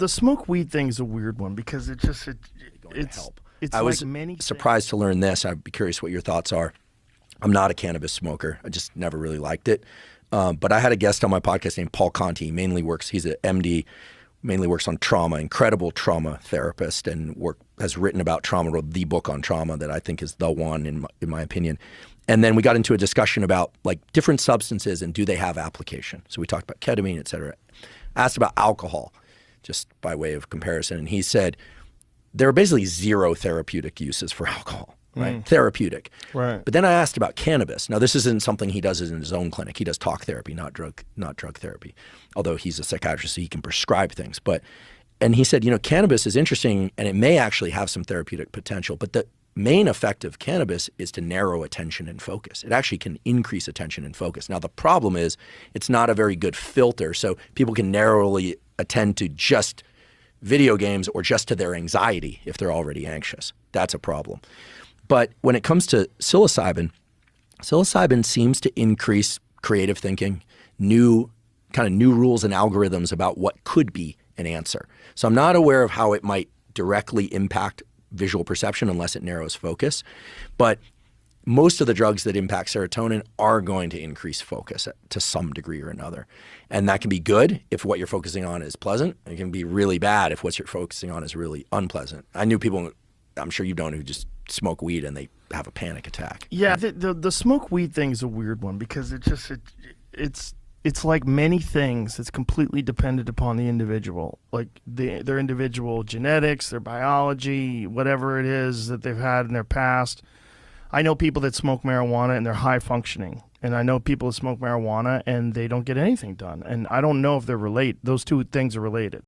The smoke weed thing is a weird one because it's I was many surprised to learn this. I'd be curious what your thoughts are. I'm not a cannabis smoker. I just never really liked it. But I had a guest on my podcast named Paul Conti. He's an MD, mainly works on trauma, incredible trauma therapist, and has written about trauma, wrote the book on trauma that I think is the one in my opinion. And then we got into a discussion about like different substances and do they have application. So we talked about ketamine, et cetera. Asked about alcohol, just by way of comparison. And he said, there are basically zero therapeutic uses for alcohol, right? Therapeutic. Right. But then I asked about cannabis. Now, this isn't something he does in his own clinic. He does talk therapy, not drug therapy, although he's a psychiatrist, so he can prescribe things. And he said, cannabis is interesting and it may actually have some therapeutic potential, but the main effect of cannabis is to narrow attention and focus. It actually can increase attention and focus. Now, the problem is it's not a very good filter, so people can narrowly attend to just video games or just to their anxiety if they're already anxious. That's a problem. But when it comes to psilocybin seems to increase creative thinking, new rules and algorithms about what could be an answer. So I'm not aware of how it might directly impact visual perception unless it narrows focus. But most of the drugs that impact serotonin are going to increase focus to some degree or another. And that can be good if what you're focusing on is pleasant. It can be really bad if what you're focusing on is really unpleasant. I knew people, I'm sure you don't, who just smoke weed and they have a panic attack. Yeah, the smoke weed thing is a weird one because it's like many things. It's completely dependent upon the individual, like their individual genetics, their biology, whatever it is that they've had in their past. I know people that smoke marijuana and they're high functioning, and I know people that smoke marijuana and they don't get anything done. And I don't know if they're related. Those two things are related.